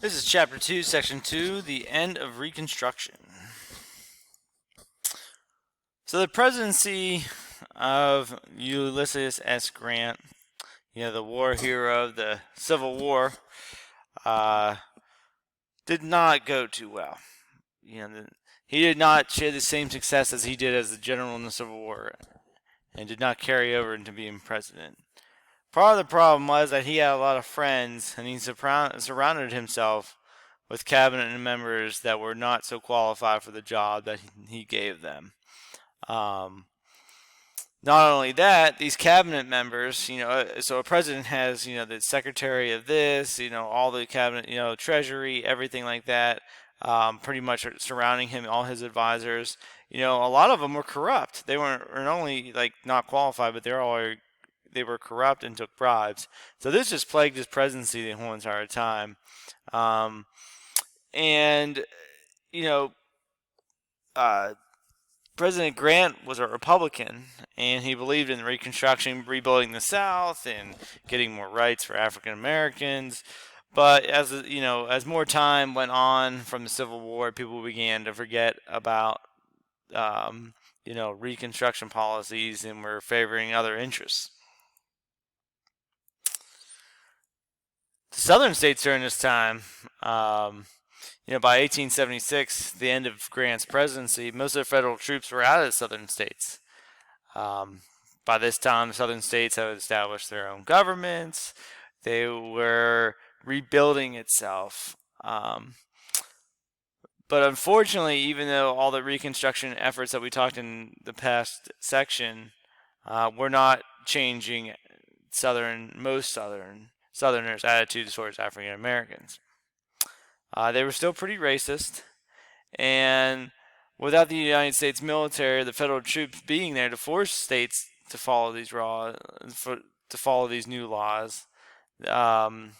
This is Chapter 2, Section 2, The End of Reconstruction. So the presidency of Ulysses S. Grant, the war hero of the Civil War, uh, did not go too well. He did not share the same success as he did as the general in the Civil War and did not carry over into being president. Part of the problem was that he had a lot of friends and he surrounded himself with cabinet members that were not so qualified for the job that he gave them. Um, Not only that, these cabinet members, so a president has, the secretary of this, all the cabinet, treasury, everything like that, pretty much surrounding him, all his advisors. A lot of them were corrupt. They weren't only like not qualified, but they were corrupt and took bribes. So this just plagued his presidency the whole entire time. Um, and you know, uh, President Grant was a Republican, and he believed in Reconstruction, rebuilding the South, and getting more rights for African Americans. But as more time went on from the Civil War, people began to forget about Reconstruction policies and were favoring other interests. The Southern states during this time, by 1876, the end of Grant's presidency, most of the federal troops were out of the southern states. Um, by this time, the southern states had established their own governments. They were rebuilding itself. But unfortunately, even though all the Reconstruction efforts that we talked in the past section were not changing most Southerners' attitudes towards African Americans. They were still pretty racist, and without the United States military, the federal troops being there to force states to follow these new laws, the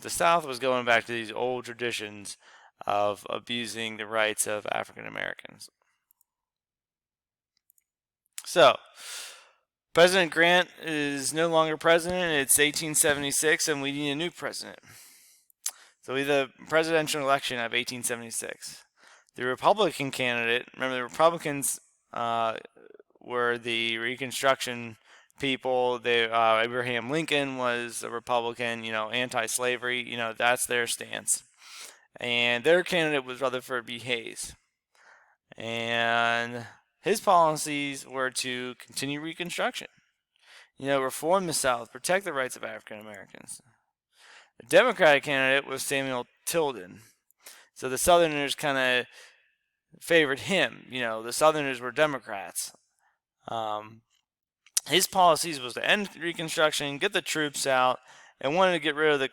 South was going back to these old traditions of abusing the rights of African Americans. So, President Grant is no longer president. It's 1876, and we need a new president. So we had the presidential election of 1876. The Republican candidate, remember the Republicans were the Reconstruction people. Abraham Lincoln was a Republican, anti-slavery, that's their stance. And their candidate was Rutherford B. Hayes. And his policies were to continue Reconstruction, reform the South, protect the rights of African Americans. The Democratic candidate was Samuel Tilden. So the Southerners kind of favored him. The Southerners were Democrats. His policies was to end Reconstruction, get the troops out, and wanted to get rid of the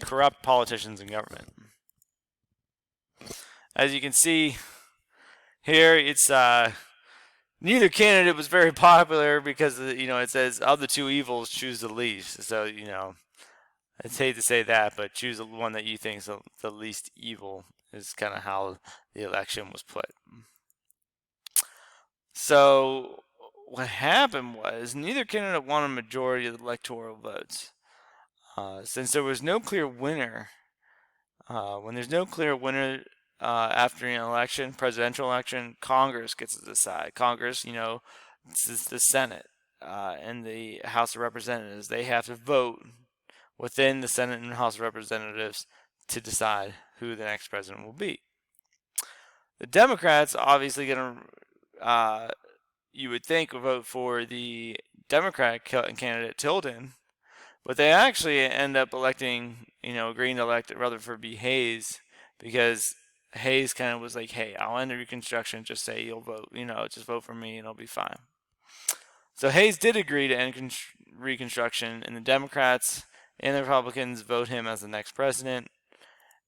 corrupt politicians in government. As you can see here, it's neither candidate was very popular because it says of the two evils choose the least. So I'd hate to say that, but choose the one that you think is the least evil is kind of how the election was put. So what happened was neither candidate won a majority of the electoral votes. Since there was no clear winner, when there's no clear winner after an election, presidential election, Congress gets to decide. Congress, it's the Senate and the House of Representatives. They have to vote within the Senate and House of Representatives to decide who the next president will be. The Democrats obviously going to, you would think, would vote for the Democratic candidate Tilden, but they actually end up electing, agreeing to elect Rutherford B. Hayes because Hayes kind of was like, hey, I'll end the Reconstruction, just say you'll vote, just vote for me and it'll be fine. So Hayes did agree to end Reconstruction, and the Democrats and the Republicans vote him as the next president,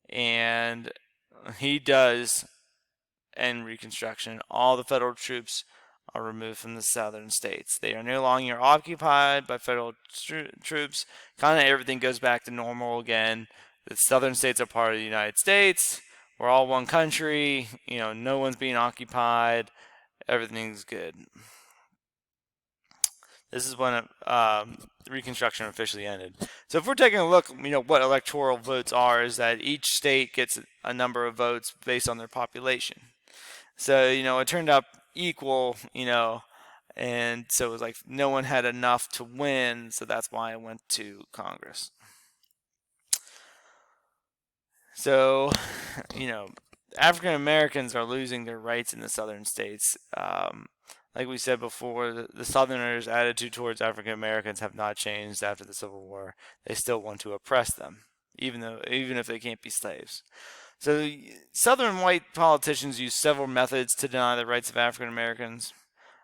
and he does end Reconstruction. All the federal troops are removed from the southern states. They are no longer occupied by federal troops. Kind of everything goes back to normal again. The southern states are part of the United States. We're all one country. No one's being occupied. Everything's good. This is when Reconstruction officially ended. So if we're taking a look, what electoral votes are, is that each state gets a number of votes based on their population. So, it turned out equal, and so it was like no one had enough to win, so that's why it went to Congress. So, African Americans are losing their rights in the southern states. Like we said before, the Southerners' attitude towards African Americans have not changed after the Civil War. They still want to oppress them, even if they can't be slaves. So, Southern white politicians used several methods to deny the rights of African Americans.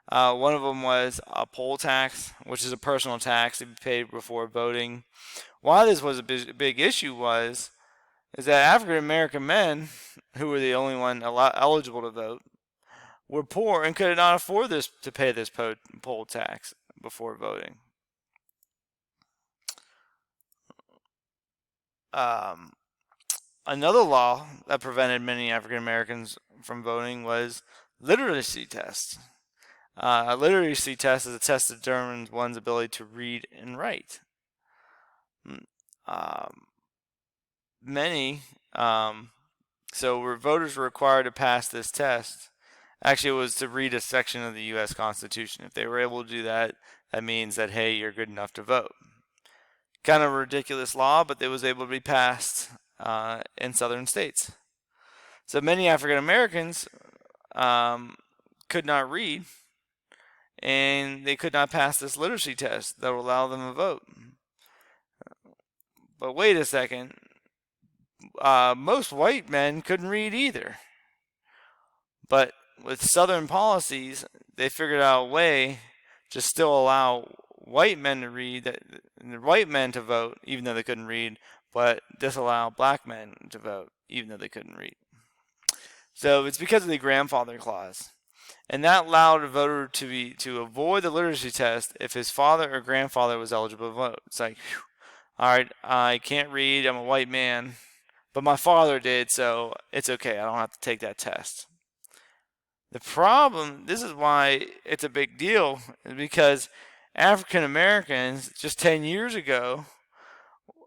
One of them was a poll tax, which is a personal tax to be paid before voting. Why this was a big issue is that African American men, who were the only one eligible to vote, were poor and could not afford to pay this poll tax before voting. Another law that prevented many African Americans from voting was literacy tests. A literacy test is a test that determines one's ability to read and write. So voters were required to pass this test. Actually, it was to read a section of the U.S. Constitution. If they were able to do that, that means that, hey, you're good enough to vote. Kind of a ridiculous law, but it was able to be passed in southern states. So many African Americans could not read, and they could not pass this literacy test that would allow them to vote. But wait a second. Most white men couldn't read either. But with Southern policies, they figured out a way to still allow white men to read, white men to vote, even though they couldn't read, but disallow black men to vote, even though they couldn't read. So it's because of the grandfather clause. And that allowed a voter to avoid the literacy test if his father or grandfather was eligible to vote. It's like, whew, all right, I can't read, I'm a white man, but my father did, so it's okay, I don't have to take that test. The problem, this is why it's a big deal, is because African Americans, just 10 years ago,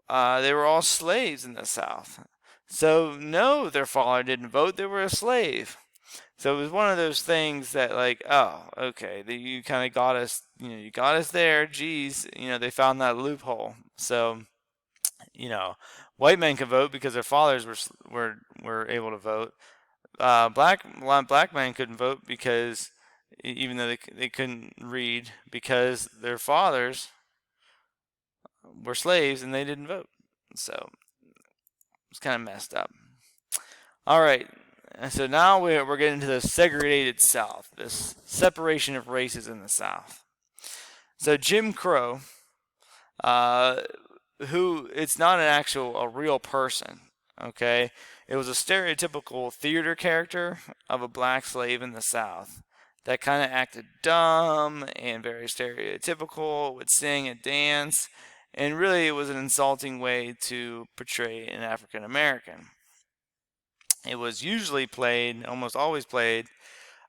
they were all slaves in the South. So, no, their father didn't vote, they were a slave. So it was one of those things that, like, oh, okay, you kind of got us, you got us there, geez, they found that loophole. So, white men could vote because their fathers were able to vote. Black men couldn't vote because, even though they couldn't read, because their fathers were slaves and they didn't vote. So it's kind of messed up. All right, and so now we're getting to the segregated South, this separation of races in the South. So Jim Crow, who it's not a real person, okay? It was a stereotypical theater character of a black slave in the South that kind of acted dumb and very stereotypical, would sing and dance, and really it was an insulting way to portray an African American. It was usually played, almost always played,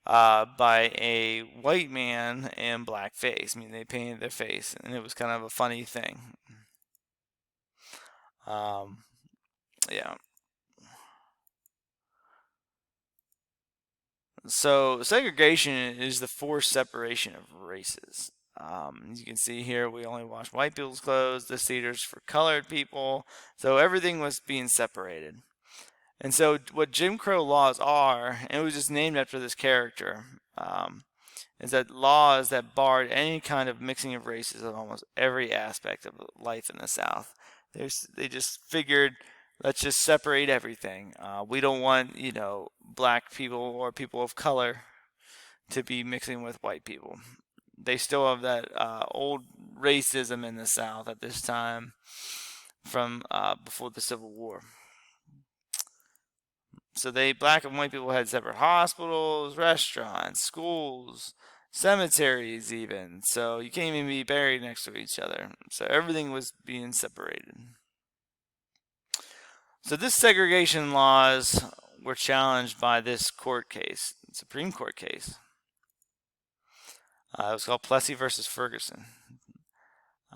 by a white man in blackface. I mean, they painted their face, and it was kind of a funny thing. Yeah. So segregation is the forced separation of races. As you can see here, we only wash white people's clothes. This theater's for colored people. So everything was being separated. And so what Jim Crow laws are, and it was just named after this character, is that laws that barred any kind of mixing of races in almost every aspect of life in the South. They just figured, let's just separate everything. We don't want, black people or people of color to be mixing with white people. They still have that old racism in the South at this time from before the Civil War. So black and white people had separate hospitals, restaurants, schools, cemeteries even. So you can't even be buried next to each other. So everything was being separated. So this segregation laws were challenged by this court case, Supreme Court case. It was called Plessy versus Ferguson.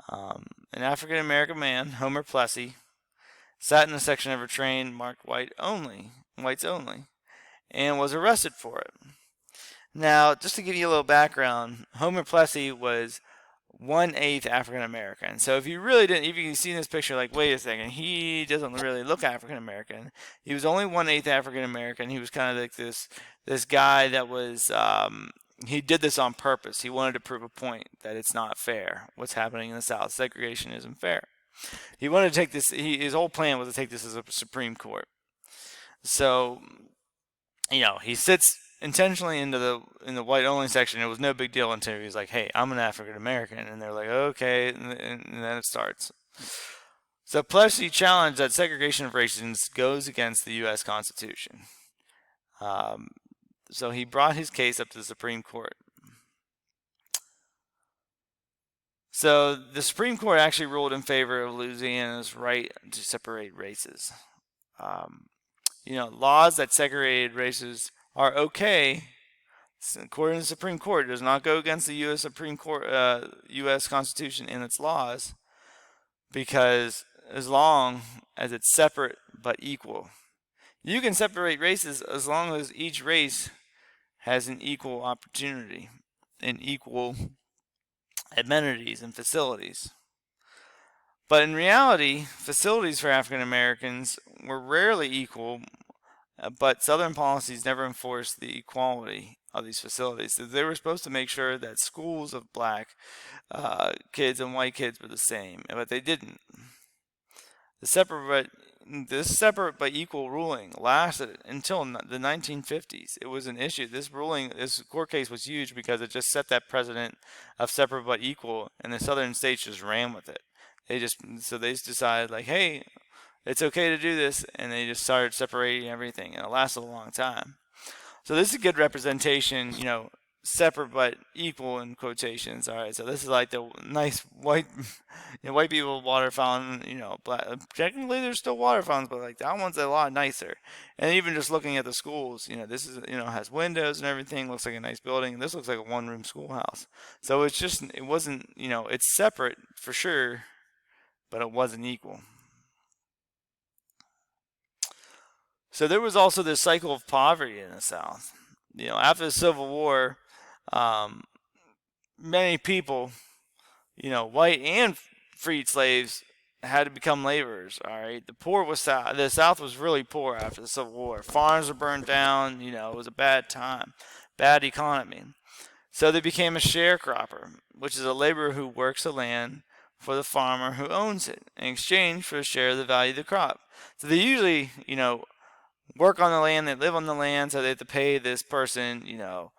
An African American man, Homer Plessy, sat in a section of a train marked whites only, and was arrested for it. Now, just to give you a little background, Homer Plessy was 1/8 African American. So if you see this picture, like, wait a second, he doesn't really look African American. He was only 1/8 African American. He was kind of like this guy that was he did this on purpose. He wanted to prove a point that it's not fair what's happening in the South. Segregation isn't fair. He wanted to take this. His whole plan was to take this as a Supreme Court. So, he sits intentionally in the white only section. It was no big deal until he was like, "Hey, I'm an African American," and they're like, "Okay," and then it starts. So Plessy challenged that segregation of races goes against the U.S. Constitution. So he brought his case up to the Supreme Court. So the Supreme Court actually ruled in favor of Louisiana's right to separate races. Laws that segregated races are okay, according to the Supreme Court. It does not go against the U.S. Supreme Court, U.S. Constitution and its laws, because as long as it's separate but equal. You can separate races as long as each race has an equal opportunity and equal amenities and facilities. But in reality, facilities for African Americans were rarely equal, but Southern policies never enforced the equality of these facilities. So they were supposed to make sure that schools of black kids and white kids were the same, but they didn't. This separate but equal ruling lasted until the 1950s. It was an issue. This court case was huge because it just set that precedent of separate but equal, and the southern states just ran with it. They just decided, like, hey, it's okay to do this, and they just started separating everything, and it lasted a long time. So this is a good representation, separate but equal in quotations. All right, so this is like the nice white people water fountain. Black, technically there's still water fountains, but like that one's a lot nicer. And even just looking at the schools, this is has windows and everything. Looks like a nice building. And this looks like a one-room schoolhouse. So it wasn't it's separate for sure, but it wasn't equal. So there was also this cycle of poverty in the South. After the Civil War, many people, white and freed slaves, had to become laborers. All right, the South was really poor after the Civil War. Farms were burned down. It was a bad time, bad economy. So they became a sharecropper, which is a laborer who works the land for the farmer who owns it in exchange for a share of the value of the crop. So they usually, work on the land, they live on the land, so they have to pay this person, to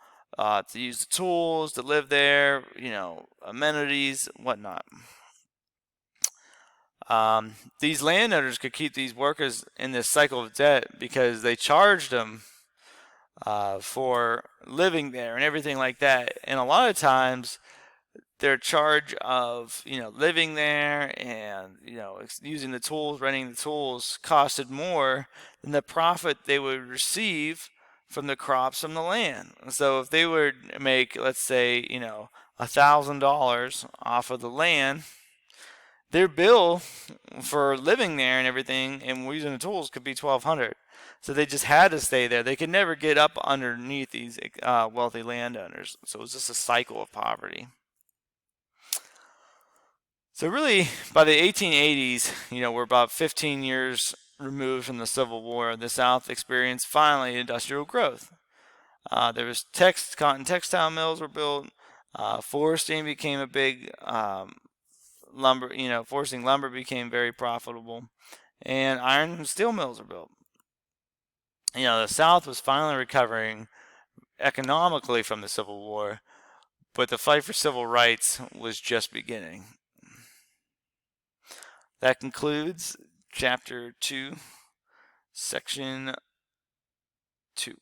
use the tools, to live there, amenities, whatnot. These landowners could keep these workers in this cycle of debt because they charged them for living there and everything like that. And a lot of times, their charge of living there and using the tools, renting the tools, costed more than the profit they would receive from the crops from the land. So if they would make, let's say, $1,000 off of the land, their bill for living there and everything and using the tools could be $1,200. So they just had to stay there. They could never get up underneath these wealthy landowners. So it was just a cycle of poverty. So really, by the 1880s, we're about 15 years removed from the Civil War. The South experienced finally industrial growth. There was cotton textile mills were built. Foresting became a big lumber. Foresting lumber became very profitable, and iron and steel mills were built. The South was finally recovering economically from the Civil War, but the fight for civil rights was just beginning. That concludes Chapter 2, Section 2.